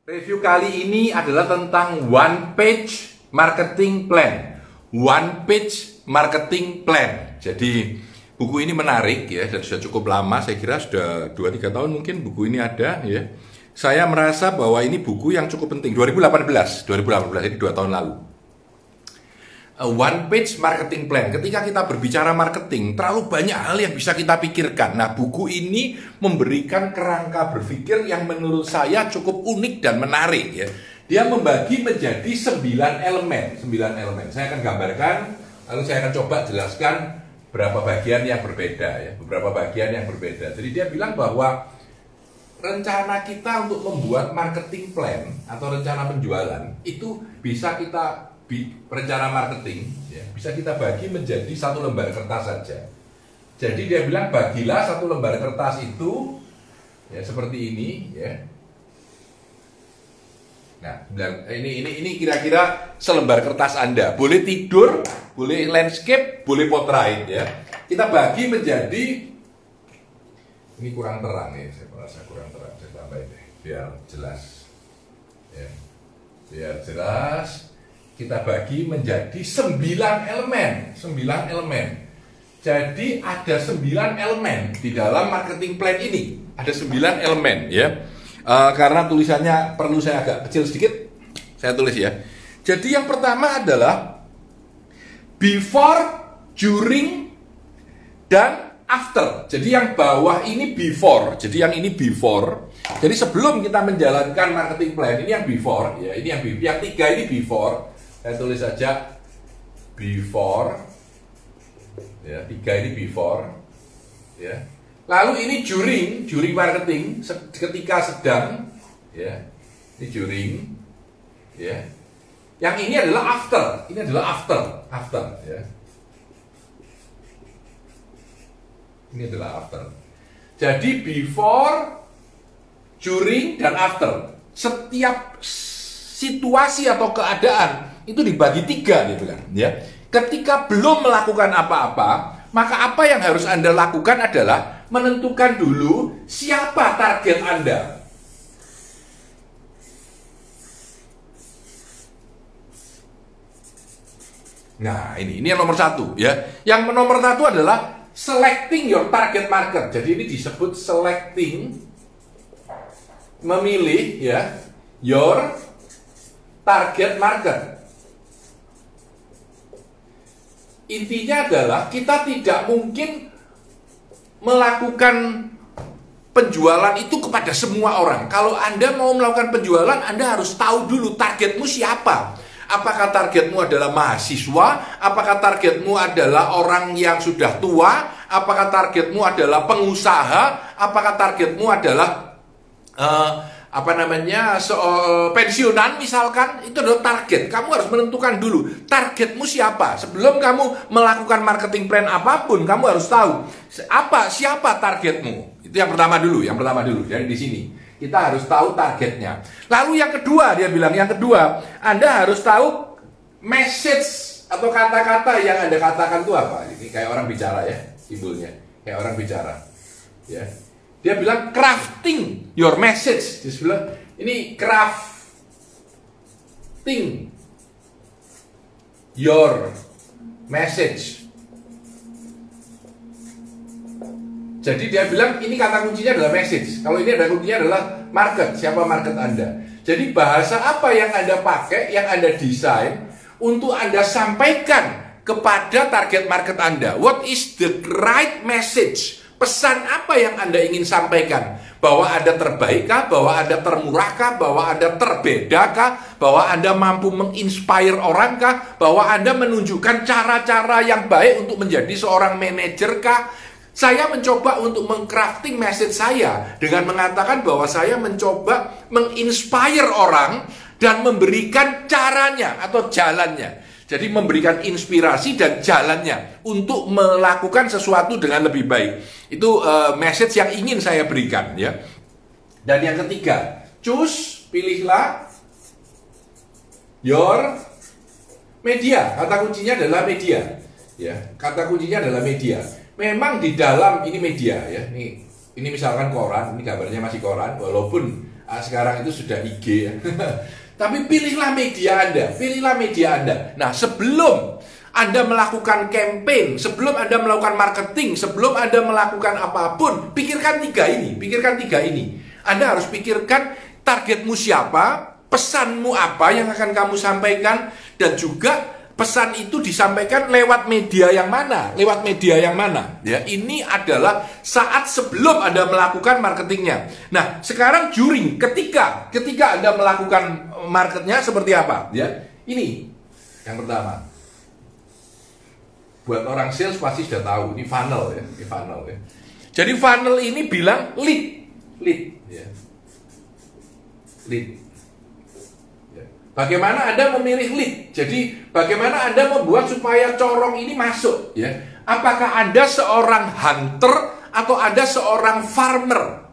Review kali ini adalah tentang One Page Marketing Plan. One Page Marketing Plan. Jadi buku ini menarik ya, dan sudah cukup lama, saya kira sudah 2-3 tahun mungkin buku ini ada ya. Saya merasa bahwa ini buku yang cukup penting. 2018 ini 2 tahun lalu. One Page Marketing Plan. Ketika kita berbicara marketing, terlalu banyak hal yang bisa kita pikirkan. Nah, buku ini memberikan kerangka berpikir yang menurut saya cukup unik dan menarik ya. Dia membagi menjadi 9 elemen. Saya akan gambarkan, lalu saya akan coba jelaskan beberapa bagian yang berbeda ya, Jadi dia bilang bahwa rencana kita untuk membuat marketing plan atau rencana penjualan itu bisa kita rencana marketing ya, bisa kita bagi menjadi 1 lembar kertas saja. Jadi dia bilang bagilah 1 lembar kertas itu ya seperti ini ya. Nah, ini kira-kira selembar kertas Anda. Boleh tidur, boleh landscape, boleh portrait ya. Kita bagi menjadi, ini kurang terang ya, saya merasa kurang terang. Saya tambahin deh biar jelas. Ya. Biar jelas. Kita bagi menjadi 9 elemen. Jadi ada 9 elemen di dalam marketing plan ini. Ada 9 elemen ya. Karena tulisannya perlu saya agak kecil sedikit, saya tulis ya. Jadi yang pertama adalah before, during, dan after. Jadi yang bawah ini before. Jadi yang ini before. Jadi sebelum kita menjalankan marketing plan, ini yang before ya. Ini yang 3 ini before. Saya tulis saja before ya, 3 ini before ya. Lalu ini during marketing, ketika sedang ya. Ini during ya. Yang ini adalah after. Ini adalah after ya. Ini adalah after. Jadi before, during, dan after. Setiap situasi atau keadaan itu dibagi 3 dia bilang ya. Ketika belum melakukan apa-apa, maka apa yang harus Anda lakukan adalah menentukan dulu siapa target Anda. Nah, ini yang nomor 1 ya. Yang nomor 1 adalah selecting your target market. Jadi ini disebut selecting, memilih ya, your target market. Intinya adalah kita tidak mungkin melakukan penjualan itu kepada semua orang. Kalau Anda mau melakukan penjualan, Anda harus tahu dulu targetmu siapa. Apakah targetmu adalah mahasiswa? Apakah targetmu adalah orang yang sudah tua? Apakah targetmu adalah pengusaha? Apakah targetmu adalah pensiunan misalkan? Itu adalah target. Kamu harus menentukan dulu targetmu siapa. Sebelum kamu melakukan marketing plan apapun, kamu harus tahu siapa targetmu. Itu yang pertama dulu. Jadi di sini kita harus tahu targetnya. Lalu yang kedua, dia bilang yang kedua, Anda harus tahu message atau kata-kata yang Anda katakan itu apa. Ini kayak orang bicara ya, simbolnya kayak orang bicara ya. Dia bilang crafting your message. Dia bilang ini crafting your message. Jadi dia bilang ini kata kuncinya adalah message. Kalau ini ada kuncinya adalah market. Siapa market Anda? Jadi bahasa apa yang Anda pakai, yang Anda desain untuk Anda sampaikan kepada target market Anda. What is the right message? Pesan apa yang Anda ingin sampaikan? Bahwa Anda terbaikkah? Bahwa Anda termurahkah? Bahwa Anda terbedakah? Bahwa Anda mampu menginspire orangkah? Bahwa Anda menunjukkan cara-cara yang baik untuk menjadi seorang manajerkah? Saya mencoba untuk mengcrafting message saya dengan mengatakan bahwa saya mencoba menginspire orang dan memberikan caranya atau jalannya. Jadi memberikan inspirasi dan jalannya untuk melakukan sesuatu dengan lebih baik. Itu message yang ingin saya berikan ya. Dan yang ketiga, pilihlah your media. Kata kuncinya adalah media. Ya, kata kuncinya adalah media. Memang di dalam ini media ya. Ini misalkan koran, ini gambarnya masih koran, walaupun Sekarang itu sudah IG ya. Tapi pilihlah media Anda, pilihlah media Anda. Nah, sebelum Anda melakukan campaign, sebelum Anda melakukan marketing, sebelum Anda melakukan apapun, pikirkan tiga ini, pikirkan tiga ini. Anda harus pikirkan targetmu siapa, pesanmu apa yang akan kamu sampaikan, dan juga pesan itu disampaikan lewat media yang mana, lewat media yang mana. Ya, ini adalah saat sebelum Anda melakukan marketingnya. Nah, sekarang during, ketika Anda melakukan marketnya seperti apa? Ya, ini yang pertama. Buat orang sales pasti sudah tahu, ini funnel ya, ini funnel ya. Jadi funnel ini bilang lead, ya. Lead. Ya. Bagaimana Anda memilih lead? Jadi bagaimana Anda membuat supaya corong ini masuk? Ya. Apakah Anda seorang hunter atau Anda seorang farmer?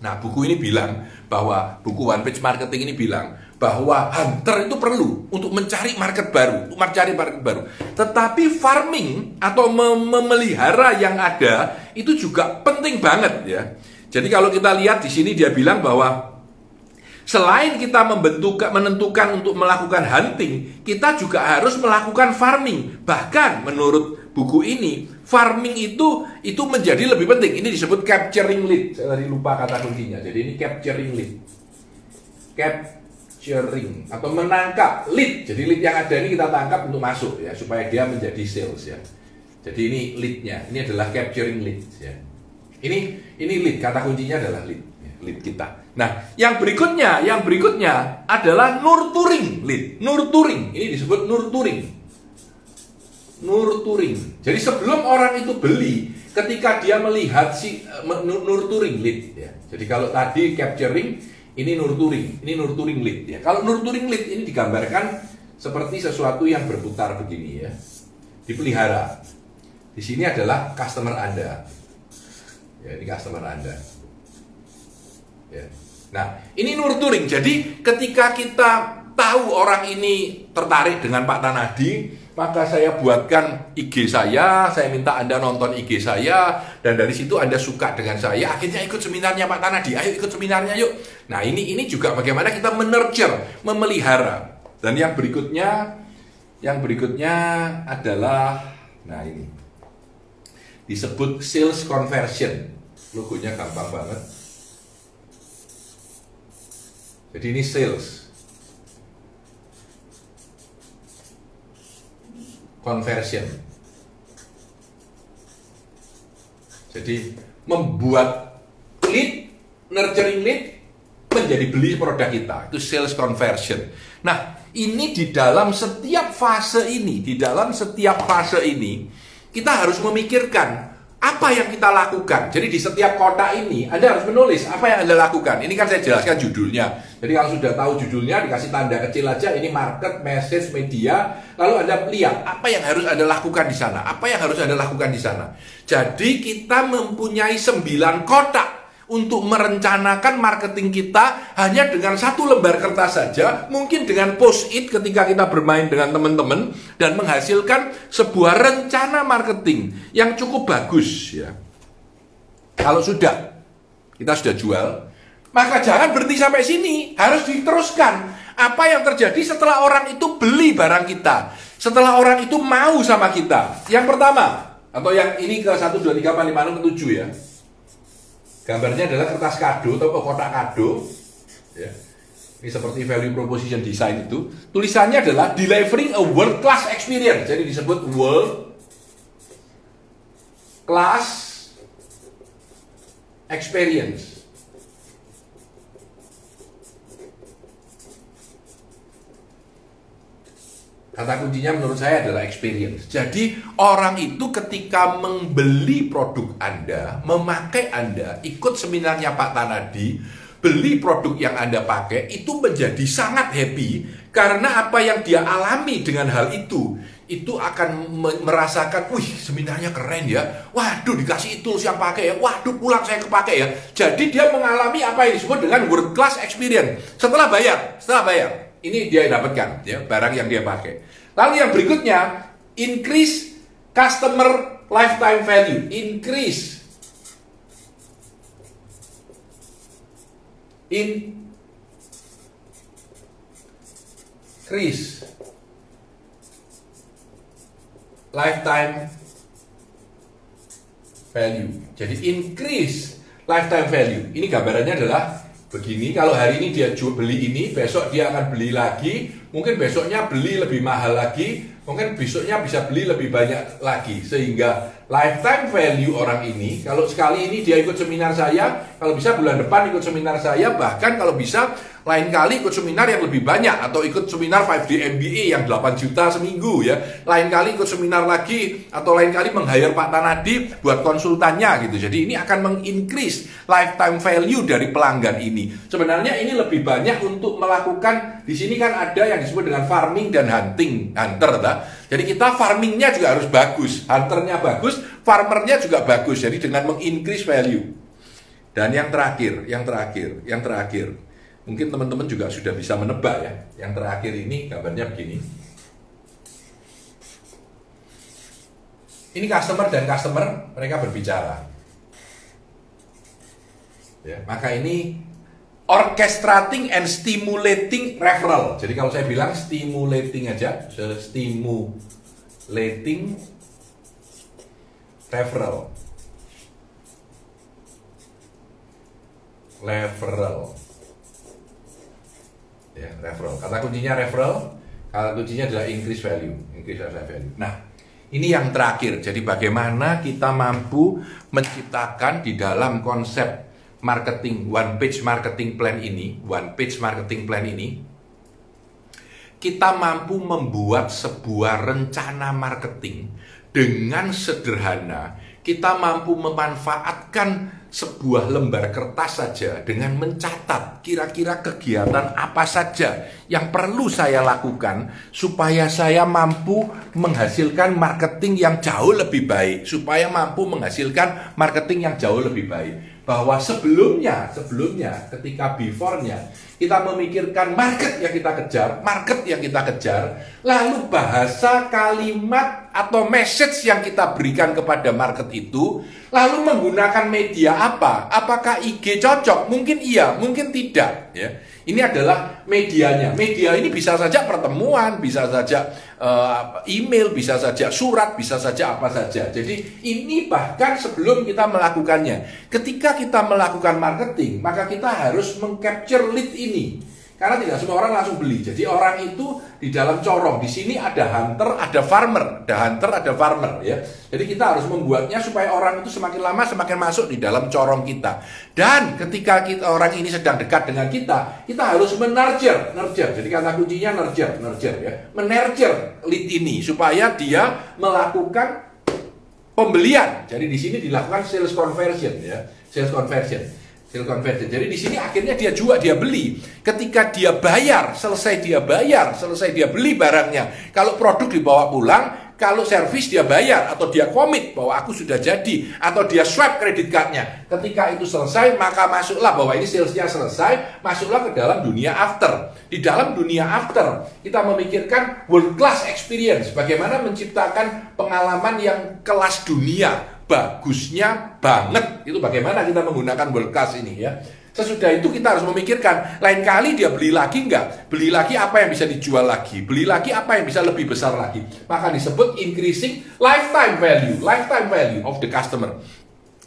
Nah, buku ini bilang bahwa buku One Page Marketing ini bilang bahwa hunter itu perlu untuk mencari market baru, Tetapi farming atau memelihara yang ada itu juga penting banget ya. Jadi kalau kita lihat di sini dia bilang bahwa selain kita menentukan untuk melakukan hunting, kita juga harus melakukan farming. Bahkan menurut buku ini, farming itu menjadi lebih penting. Ini disebut capturing lead. Saya tadi lupa kata kuncinya. Jadi ini capturing lead. Capturing atau menangkap lead. Jadi lead yang ada ini kita tangkap untuk masuk ya, supaya dia menjadi sales ya. Jadi ini leadnya. Ini adalah capturing lead ya. Ini lead, kata kuncinya adalah lead kita. Nah, yang berikutnya adalah nurturing lead. Nurturing, ini disebut nurturing. Jadi sebelum orang itu beli, ketika dia melihat nurturing lead ya. Jadi kalau tadi capturing, ini nurturing lead ya. Kalau nurturing lead ini digambarkan seperti sesuatu yang berputar begini ya. Dipelihara. Di sini adalah customer Anda. Ya, ini customer Anda. Ya. Nah, ini nurturing. Jadi ketika kita tahu orang ini tertarik dengan Pak Tanadi, maka saya buatkan IG saya minta Anda nonton IG saya, dan dari situ Anda suka dengan saya, akhirnya ikut seminarnya Pak Tanadi. Ayo ikut seminarnya yuk. Nah, ini juga bagaimana kita menurture, memelihara. Dan yang berikutnya adalah, nah ini disebut sales conversion. Logonya gampang banget. Jadi ini sales conversion. Jadi membuat lead, nurturing lead menjadi beli produk kita. Itu sales conversion. Nah, ini di dalam setiap fase ini, kita harus memikirkan apa yang kita lakukan. Jadi di setiap kotak ini Anda harus menulis apa yang Anda lakukan. Ini kan saya jelaskan judulnya. Jadi kalau sudah tahu judulnya, dikasih tanda kecil aja, ini market, message, media. Lalu Anda lihat apa yang harus Anda lakukan di sana. Jadi kita mempunyai 9 kotak untuk merencanakan marketing kita hanya dengan 1 lembar kertas saja, mungkin dengan post-it ketika kita bermain dengan teman-teman, dan menghasilkan sebuah rencana marketing yang cukup bagus ya. Kalau kita sudah jual, maka jangan berhenti sampai sini, harus diteruskan. Apa yang terjadi setelah orang itu beli barang kita, setelah orang itu mau sama kita. Yang pertama, atau yang ini ke 1, 2, 3, 4, 5, 6, 7 ya. Gambarnya adalah kertas kado atau kotak kado ya. Ini seperti value proposition design itu. Tulisannya adalah delivering a world class experience. Jadi disebut world class experience. Kata kuncinya menurut saya adalah experience. Jadi orang itu ketika membeli produk Anda, memakai Anda, ikut seminarnya Pak Tanadi, beli produk yang Anda pakai, itu menjadi sangat happy. Karena apa yang dia alami dengan hal itu akan merasakan, wih seminarnya keren ya, waduh dikasih tools yang pakai ya, waduh pulang saya kepake ya. Jadi dia mengalami apa yang disebut dengan world class experience. Setelah bayar. Ini dia dapatkan ya, barang yang dia pakai. Lalu yang berikutnya, increase customer lifetime value. Increase increase lifetime value. Jadi increase lifetime value. Ini gambarannya adalah begini. Kalau hari ini dia beli ini, besok dia akan beli lagi. Mungkin besoknya beli lebih mahal lagi. Mungkin besoknya bisa beli lebih banyak lagi. Sehingga lifetime value orang ini, kalau sekali ini dia ikut seminar saya, kalau bisa bulan depan ikut seminar saya, bahkan kalau bisa lain kali ikut seminar yang lebih banyak, atau ikut seminar 5D MBA yang 8 juta seminggu ya. Lain kali ikut seminar lagi, atau lain kali meng-hire Pak Tanadi buat konsultannya gitu. Jadi ini akan meng-increase lifetime value dari pelanggan ini. Sebenarnya ini lebih banyak untuk melakukan, di sini kan ada yang disebut dengan farming dan hunter. Jadi kita farmingnya juga harus bagus, hunternya bagus, farmernya juga bagus. Jadi dengan meng-increase value. Dan yang terakhir. Mungkin teman-teman juga sudah bisa menebak ya. Yang terakhir ini gambarnya begini. Ini customer dan customer, mereka berbicara. Ya, maka ini orchestrating and stimulating referral. Jadi kalau saya bilang stimulating aja, stimulating referral. Ya, referral. Kata kuncinya referral, kata kuncinya adalah increase value. Nah, ini yang terakhir. Jadi bagaimana kita mampu menciptakan di dalam konsep marketing, one page marketing plan ini, kita mampu membuat sebuah rencana marketing dengan sederhana. Kita mampu memanfaatkan sebuah lembar kertas saja dengan mencatat kira-kira kegiatan apa saja yang perlu saya lakukan supaya saya mampu menghasilkan marketing yang jauh lebih baik, bahwa sebelumnya ketika before-nya kita memikirkan market yang kita kejar, lalu bahasa, kalimat atau message yang kita berikan kepada market itu, lalu menggunakan media apa? Apakah IG cocok? Mungkin iya, mungkin tidak ya. Ini adalah medianya. Media ini bisa saja pertemuan, bisa saja email, bisa saja surat, bisa saja apa saja. Jadi ini bahkan sebelum kita melakukannya. Ketika kita melakukan marketing, maka kita harus mengcapture lead ini. Karena tidak semua orang langsung beli. Jadi orang itu di dalam corong. Di sini ada hunter, ada farmer. Ya. Jadi kita harus membuatnya supaya orang itu semakin lama semakin masuk di dalam corong kita. Dan ketika orang ini sedang dekat dengan kita harus menurture. Jadi kata kuncinya nurture ya. Menurture lead ini supaya dia melakukan pembelian. Jadi di sini dilakukan sales conversion ya. Sales conversion. Jadi di sini akhirnya dia beli. Ketika dia bayar, selesai dia beli barangnya. Kalau produk dibawa pulang, kalau servis dia bayar atau dia komit bahwa aku sudah jadi, atau dia swipe kredit cardnya. Ketika itu selesai, maka masuklah bahwa ini salesnya selesai, masuklah ke dalam dunia after. Di dalam dunia after, kita memikirkan world class experience, bagaimana menciptakan pengalaman yang kelas dunia. Bagusnya banget, itu bagaimana kita menggunakan world class ini ya. Sesudah itu kita harus memikirkan, lain kali dia beli lagi enggak, beli lagi apa yang bisa dijual lagi, beli lagi apa yang bisa lebih besar lagi. Maka disebut increasing lifetime value of the customer.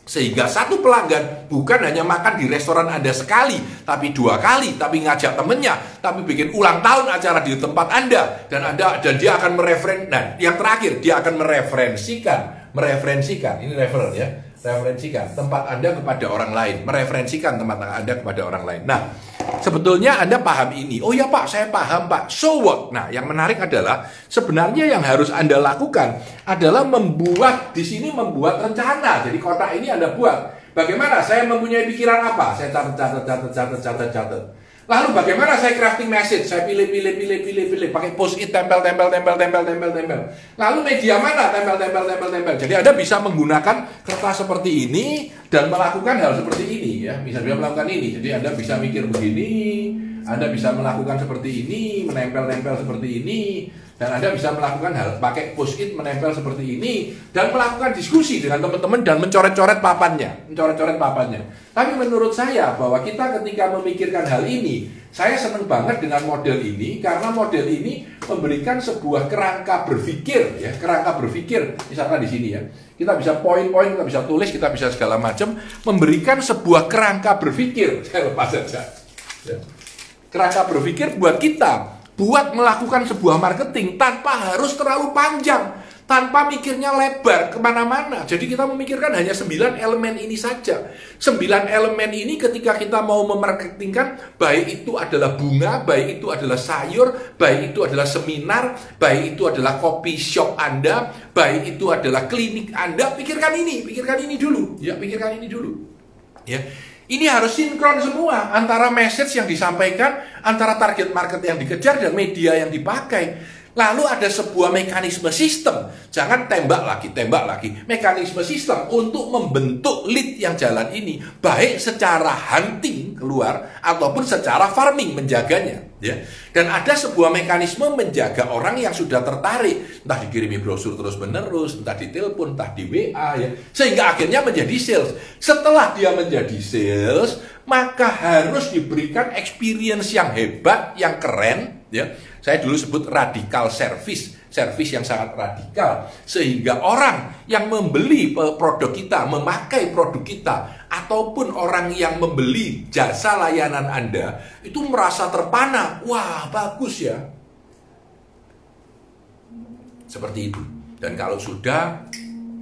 Sehingga satu pelanggan bukan hanya makan di restoran Anda sekali, tapi 2 kali, tapi ngajak temennya, tapi bikin ulang tahun acara di tempat Anda, dan dia akan yang terakhir dia akan mereferensikan, ini referral ya, referensikan tempat Anda kepada orang lain, mereferensikan tempat Anda kepada orang lain. Nah, sebetulnya Anda paham ini. Oh ya Pak, saya paham Pak. So what? Nah, yang menarik adalah sebenarnya yang harus Anda lakukan adalah membuat rencana. Jadi kotak ini Anda buat. Bagaimana saya mempunyai pikiran apa? Saya catat. Lalu bagaimana saya crafting message? Saya pilih, pakai post-it, tempel. Lalu media mana? Tempel. Jadi Anda bisa menggunakan kertas seperti ini dan melakukan hal seperti ini ya. Bisa melakukan ini. Jadi Anda bisa mikir begini, Anda bisa melakukan seperti ini, menempel-nempel seperti ini, dan Anda bisa melakukan hal pakai post-it menempel seperti ini, dan melakukan diskusi dengan teman-teman dan mencoret-coret papannya, Tapi menurut saya bahwa kita ketika memikirkan hal ini, saya senang banget dengan model ini karena model ini memberikan sebuah kerangka berpikir, ya, kerangka berpikir. Misalkan di sini ya, kita bisa poin-poin, kita bisa tulis, kita bisa segala macam, memberikan sebuah kerangka berpikir. Saya lepas saja. Ya. Kerangka berpikir buat kita, buat melakukan sebuah marketing tanpa harus terlalu panjang, tanpa mikirnya lebar kemana-mana. Jadi kita memikirkan hanya 9 elemen ini saja. 9 elemen ini ketika kita mau memarketingkan, baik itu adalah bunga, baik itu adalah sayur, baik itu adalah seminar, baik itu adalah coffee shop Anda, baik itu adalah klinik Anda, pikirkan ini dulu. Ya, pikirkan ini dulu. Ya. Ini harus sinkron semua antara message yang disampaikan, antara target market yang dikejar dan media yang dipakai. Lalu ada sebuah mekanisme sistem, jangan tembak lagi. Mekanisme sistem untuk membentuk lead yang jalan ini, baik secara hunting keluar ataupun secara farming menjaganya. Ya. Dan ada sebuah mekanisme menjaga orang yang sudah tertarik, entah dikirimi brosur terus-menerus, entah ditelepon, entah di WA, ya, sehingga akhirnya menjadi sales. Setelah dia menjadi sales, maka harus diberikan experience yang hebat, yang keren, ya. Saya dulu sebut radical service yang sangat radikal, sehingga orang yang membeli produk kita, memakai produk kita, ataupun orang yang membeli jasa layanan Anda, itu merasa terpana. Wah, bagus ya. Seperti itu. Dan kalau sudah,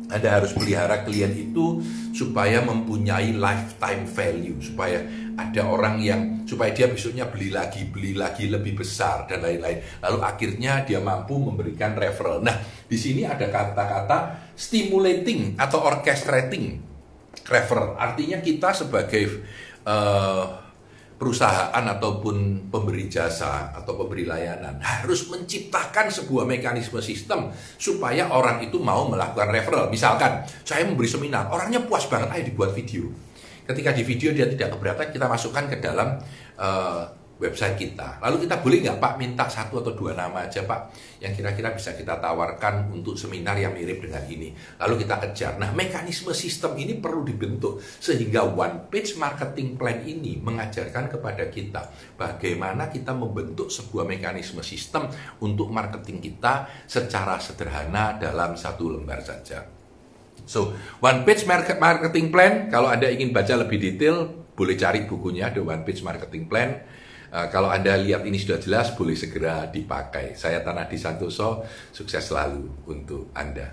Anda harus pelihara klien itu supaya mempunyai lifetime value, supaya ada orang yang, supaya dia besoknya beli lagi lebih besar dan lain-lain. Lalu akhirnya dia mampu memberikan referral. Nah, di sini ada kata-kata stimulating atau orchestrating referral. Artinya kita sebagai perusahaan ataupun pemberi jasa atau pemberi layanan harus menciptakan sebuah mekanisme sistem supaya orang itu mau melakukan referral. Misalkan saya memberi seminar, orangnya puas banget, ayo dibuat video. Ketika di video dia tidak keberatan, kita masukkan ke dalam website kita. Lalu kita boleh nggak Pak minta 1 atau 2 nama aja Pak yang kira-kira bisa kita tawarkan untuk seminar yang mirip dengan ini. Lalu kita kejar. Nah, mekanisme sistem ini perlu dibentuk sehingga one page marketing plan ini mengajarkan kepada kita bagaimana kita membentuk sebuah mekanisme sistem untuk marketing kita secara sederhana dalam 1 lembar saja. So, one page marketing plan, kalau Anda ingin baca lebih detail, boleh cari bukunya, The One Page Marketing Plan. Kalau Anda lihat ini sudah jelas, boleh segera dipakai. Saya Tanah Di Santoso, sukses selalu untuk Anda.